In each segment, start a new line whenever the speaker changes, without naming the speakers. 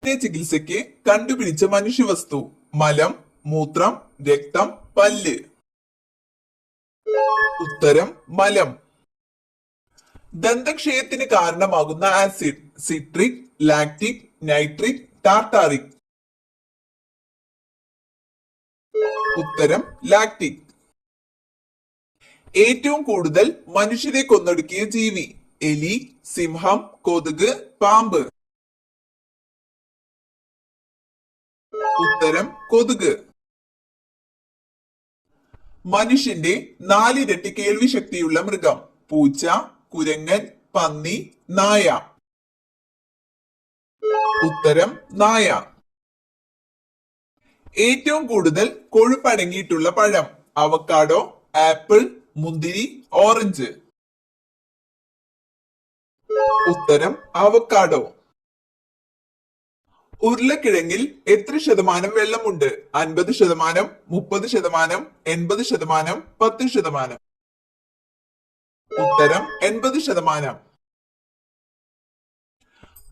ചികിത്സയ്ക്ക് കണ്ടുപിടിച്ച മനുഷ്യവസ്തു. മലം, മൂത്രം, രക്തം, പല്ല്. ഉത്തരം മലം. ദന്തക്ഷയത്തിന് കാരണമാകുന്ന acid. Citric, lactic, nitric, tartaric. ഉത്തരം ലാക്റ്റിക്. ഏറ്റവും കൂടുതൽ മനുഷ്യരെ കൊന്നൊടുക്കിയ ജീവി. എലി, സിംഹം, കൊതുക്, പാമ്പ്. ഉത്തരം കൊതുക്. മനുഷ്യന്റെ 4 ഇരട്ടി കേൾവി ശക്തിയുള്ള മൃഗം. പൂച്ച, കുരങ്ങൻ, പന്നി, നായ. ഉത്തരം നായ. ഏറ്റവും കൂടുതൽ കൊഴുപ്പടങ്ങിയിട്ടുള്ള പഴം. അവക്കാഡോ, ആപ്പിൾ, മുന്തിരി, ഓറഞ്ച്. ഉത്തരം അവക്കാഡോ. ഉരുളക്കിഴങ്ങിൽ എത്ര ശതമാനം വെള്ളമുണ്ട്? 50%, 30%, 80%, 10%. ഉത്തരം 80%.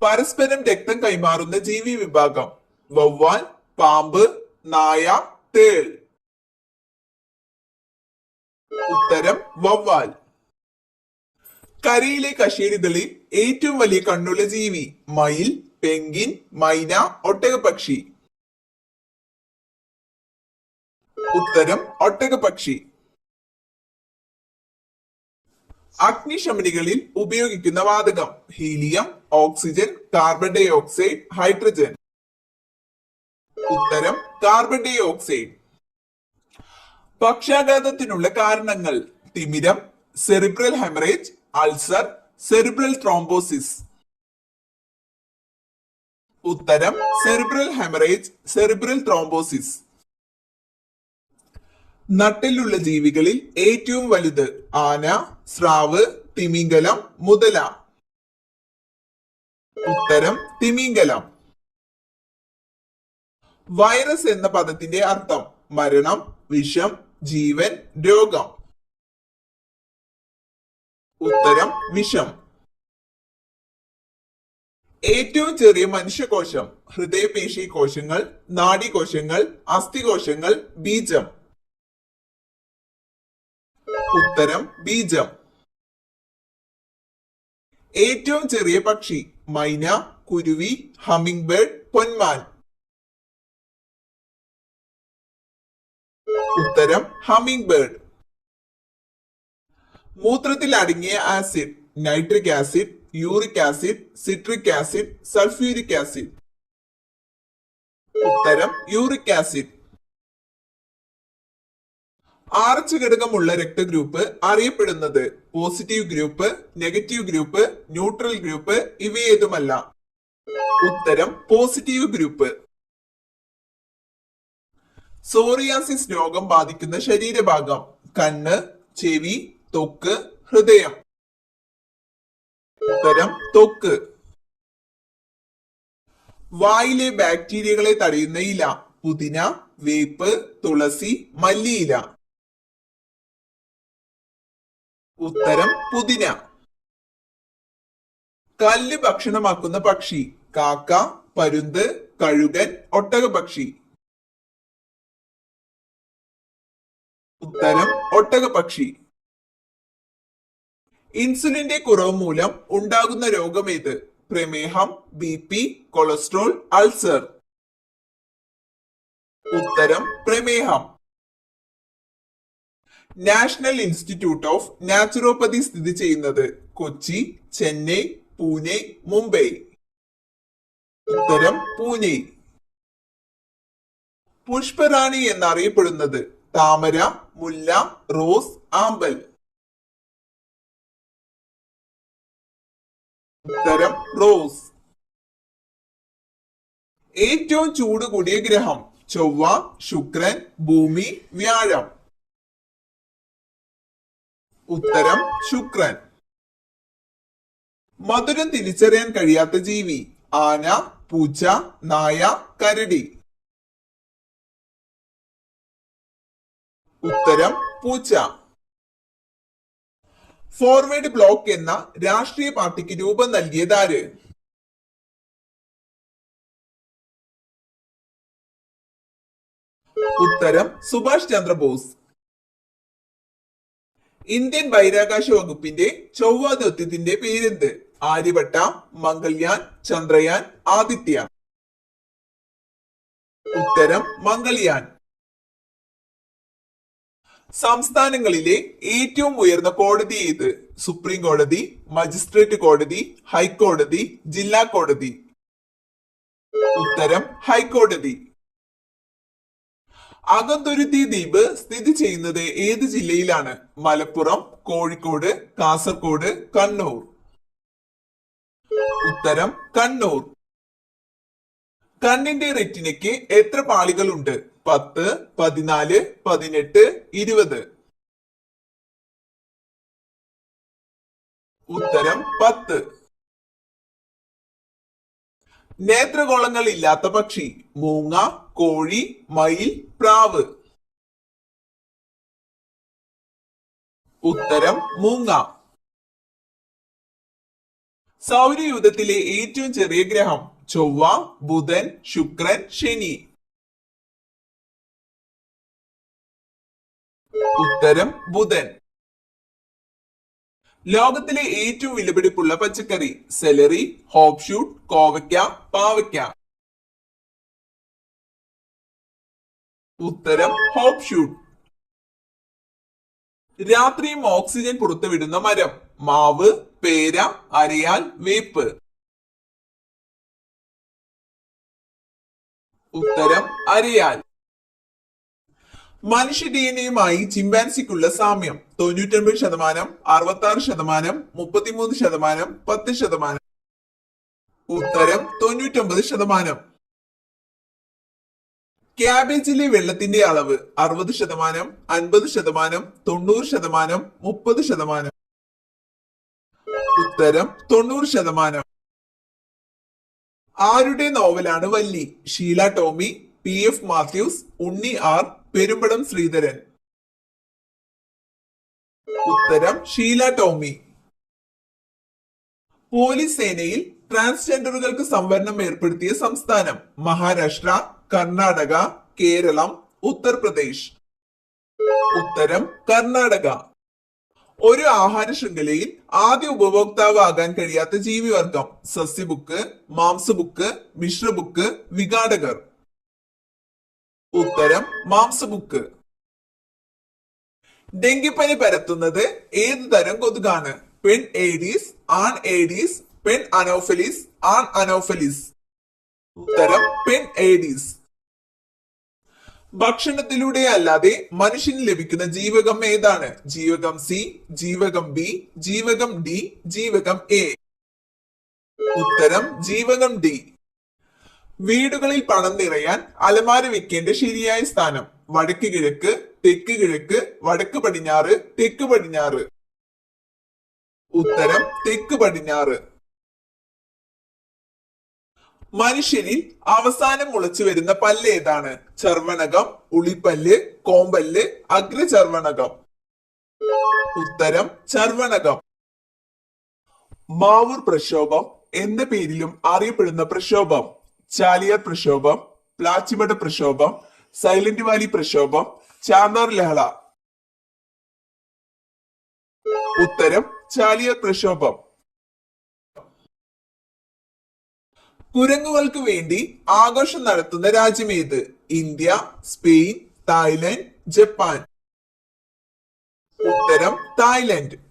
പരസ്പരം രക്തം കൈമാറുന്ന ജീവി വിഭാഗം. വവ്വാൽ, പാമ്പ്, നായ, തേൾ. ഉത്തരം വവ്വാൽ. കരയിലെ കശേരുകളിൽ ഏറ്റവും വലിയ കണ്ണുള്ള ജീവി. മയിൽ, പെൻഗിൻ, മൈന, ഒട്ടകപക്ഷി. ഉത്തരം ഒട്ടകപക്ഷി. അഗ്നിശമനികളിൽ ഉപയോഗിക്കുന്ന വാതകം. Helium, oxygen, carbon dioxide, hydrogen. ഉത്തരം കാർബൺ ഡൈ ഓക്സൈഡ്. പക്ഷാഘാതത്തിനുള്ള കാരണങ്ങൾ. തിമിരം, cerebral haemorrhage, ulcer, cerebral thrombosis. ഉത്തരം സെറിബ്രൽ ഹെമറേജ്, സെറിബ്രൽ ത്രോംബോസിസ്. നട്ടെല്ലുള്ള ജീവികളിൽ ഏറ്റവും വലുത്. ആന, സ്രാവ്, തിമിംഗലം, മുതല. ഉത്തരം തിമിംഗലം. വൈറസ് എന്ന പദത്തിന്റെ അർത്ഥം. മരണം, വിഷം, ജീവൻ, രോഗം. ഉത്തരം വിഷം. ഏറ്റവും ചെറിയ മനുഷ്യകോശം. ഹൃദയപേശി കോശങ്ങൾ, നാഡീകോശങ്ങൾ, അസ്ഥികോശങ്ങൾ, ബീജം. ഉത്തരം ബീജം. ഏറ്റവും ചെറിയ പക്ഷി. മൈന, കുരുവി, ഹമ്മിംഗ് ബേർഡ്, പൊന്മാൻ. ഉത്തരം ഹമ്മിംഗ് ബേർഡ്. മൂത്രത്തിൽ അടങ്ങിയ acid. Nitric acid, uric acid, citric acid, sulphuric acid. ഉത്തരം യൂറിക് ആസിഡ്. ആർച്ച് ഘടകമുള്ള രക്തഗ്രൂപ്പ് അറിയപ്പെടുന്നത്. Positive group, negative group, neutral group, ഇവയേതുമല്ല. ഉത്തരം പോസിറ്റീവ് ഗ്രൂപ്പ്. സോറിയാസിസ് രോഗം ബാധിക്കുന്ന ശരീരഭാഗം. കണ്ണ്, ചെവി, ത്വക്ക്, ഹൃദയം. ഉത്തരം ത്വക്ക്. വായിലെ ബാക്ടീരിയകളെ തടയുന്ന ഇല. പുതിന, വേപ്പ്, തുളസി, മല്ലിയില. ഉത്തരം പുതിന. കല്ല് ഭക്ഷണമാക്കുന്ന പക്ഷി. കാക്ക, പരുന്ത്, കഴുകൻ, ഒട്ടകപക്ഷി. ഉത്തരം ഒട്ടകപക്ഷി. ഇൻസുലിന്റെ കുറവ് മൂലം ഉണ്ടാകുന്ന രോഗമേത്? പ്രമേഹം, BP, കൊളസ്ട്രോൾ, അൾസർ. ഉത്തരം പ്രമേഹം. നാഷണൽ ഇൻസ്റ്റിറ്റ്യൂട്ട് ഓഫ് നാച്ചുറോപ്പതി സ്ഥിതി ചെയ്യുന്നത്. കൊച്ചി, ചെന്നൈ, പൂനെ, മുംബൈ. ഉത്തരം പൂനെ. പുഷ്പറാണി എന്നറിയപ്പെടുന്നത്. താമര, മുല്ല, റോസ്, ആമ്പൽ. ഉത്തരം റോസ്. ഏറ്റവും ചൂട് കൂടിയ ഗ്രഹം. ചൊവ്വ, ശുക്രൻ, ഭൂമി, വ്യാഴം. ഉത്തരം ശുക്രൻ. മധുരം തിരിച്ചറിയാൻ കഴിയാത്ത ജീവി. ആന, പൂച്ച, നായ, കരടി. ഉത്തരം പൂച്ച. ഫോർവേഡ് ബ്ലോക്ക് എന്ന രാഷ്ട്രീയ പാർട്ടിക്ക് രൂപം നൽകിയതാര്? ഉത്തരം സുഭാഷ് ചന്ദ്രബോസ്. ഇന്ത്യൻ ബഹിരാകാശ വകുപ്പിന്റെ ചൊവ്വ ദൗത്യത്തിന്റെ പേരെന്ത്? ആര്യഭട്ട, മംഗൾയാൻ, ചന്ദ്രയാൻ, ആദിത്യ. ഉത്തരം മംഗൾയാൻ. സംസ്ഥാനങ്ങളിലെ ഏറ്റവും ഉയർന്ന കോടതി ഏത്? സുപ്രീം കോടതി, മജിസ്ട്രേറ്റ് കോടതി, ഹൈക്കോടതി, ജില്ലാ കോടതി. ഉത്തരം ഹൈക്കോടതി. അകന്തുരുത്തി ദ്വീപ് സ്ഥിതി ചെയ്യുന്നത് ഏത് ജില്ലയിലാണ്? മലപ്പുറം, കോഴിക്കോട്, കാസർഗോഡ്, കണ്ണൂർ. ഉത്തരം കണ്ണൂർ. കണ്ണിന്റെ റെറ്റിനയ്ക്ക് എത്ര പാളികളുണ്ട്? 10, 14, 18, 20. ഉത്തരം 10. നേത്രഗോളങ്ങൾ ഇല്ലാത്ത പക്ഷി? മൂങ്ങ, കോഴി, മയിൽ, പ്രാവ്. ഉത്തരം മൂങ്ങ. സൗരയൂഥത്തിലെ ഏറ്റവും ചെറിയ ഗ്രഹം? ചൊവ്വ, ബുധൻ, ശുക്രൻ, ശനി. ഉത്തരം ബുധൻ. ലോകത്തിലെ ഏറ്റവും വിലപിടിപ്പുള്ള പച്ചക്കറി? സെലറി, ഹോപ്ഷൂട്ട്, കോവയ്ക്ക, പാവയ്ക്ക. ഉത്തരം ഹോപ്ഷൂട്ട്. രാത്രിയും ഓക്സിജൻ പുറത്തുവിടുന്ന മരം? മാവ്, പേര, അരയാൽ, വേപ്പ്. ഉത്തരം അരയാൽ. മനുഷ്യ ഡിഎൻഎയുമായി ചിമ്പാൻസിക്കുള്ള സാമ്യം? 99%, 66%, 33%, 10%. ഉത്തരം 99%. ക്യാബേജിലെ വെള്ളത്തിന്റെ അളവ്? 60%, 50%, 90%, 30%. ഉത്തരം 90%. ആരുടെ നോവലാണ് വല്ലി? ഷീല ടോമി, PF മാത്യൂസ്, ഉണ്ണി R, പെരുമ്പടം ശ്രീധരൻ. ഉത്തരം ഷീല ടോമി. പോലീസ് സേനയിൽ ട്രാൻസ്ജെൻഡറുകൾക്ക് സംവരണം ഏർപ്പെടുത്തിയ സംസ്ഥാനം? മഹാരാഷ്ട്ര, കർണാടക, കേരളം, ഉത്തർപ്രദേശ്. ഉത്തരം കർണാടക. ഒരു ആഹാര ശൃംഖലയിൽ ആദ്യ ഉപഭോക്താവ് ആകാൻ കഴിയാത്ത ജീവിവർഗം? സസ്യബുക്ക്, മാംസബുക്ക്, മിശ്രബുക്ക്, വിഘാടകർ. ഉത്തരം മാംസബുക്ക്. ഡെങ്കിപ്പനി പരത്തുന്നത് ഏത് തരം കൊതുകാണ്? പെൺ ഏഡീസ്, ആൺ ഏഡീസ്, പെൺ അനോഫലിസ്, ആൺ അനോഫലിസ്. ഉത്തരം പെൺ ഏഡീസ്. ഭക്ഷണത്തിലൂടെ അല്ലാതെ മനുഷ്യന് ലഭിക്കുന്ന ജീവകം ഏതാണ്? ജീവകം സി, ജീവകം ബി, ജീവകം ഡി, ജീവകം എ. ഉത്തരം ജീവകം ഡി. വീടുകളിൽ പണം നിറയാൻ അലമാര വെക്കേണ്ട ശരിയായ സ്ഥാനം? വടക്ക് കിഴക്ക്, തെക്ക് കിഴക്ക്, വടക്ക് പടിഞ്ഞാറ്, തെക്ക് പടിഞ്ഞാറ്. ഉത്തരം തെക്ക് പടിഞ്ഞാറ്. മനുഷ്യരിൽ അവസാനം മുളച്ചു വരുന്ന പല്ല് ഏതാണ്? ചർവണകം, ഉളിപ്പല്ല്, കോമ്പല്ല്, അഗ്രചർവണകം. ഉത്തരം ചർവണകം. മാവൂർ പ്രക്ഷോഭം എന്ന പേരിലും അറിയപ്പെടുന്ന പ്രക്ഷോഭം? ചാലിയാർ പ്രക്ഷോഭം, പ്ലാച്ചിമട പ്രക്ഷോഭം, സൈലന്റ് വാലി പ്രക്ഷോഭം, ചാന്നാർ ലഹള. ഉത്തരം ചാലിയാർ പ്രക്ഷോഭം. കുരങ്ങുകൾക്ക് വേണ്ടി ആഘോഷം നടത്തുന്ന രാജ്യം ഏത്? India, Spain, Thailand, Japan. ഉത്തരം തായ്ലൻഡ്.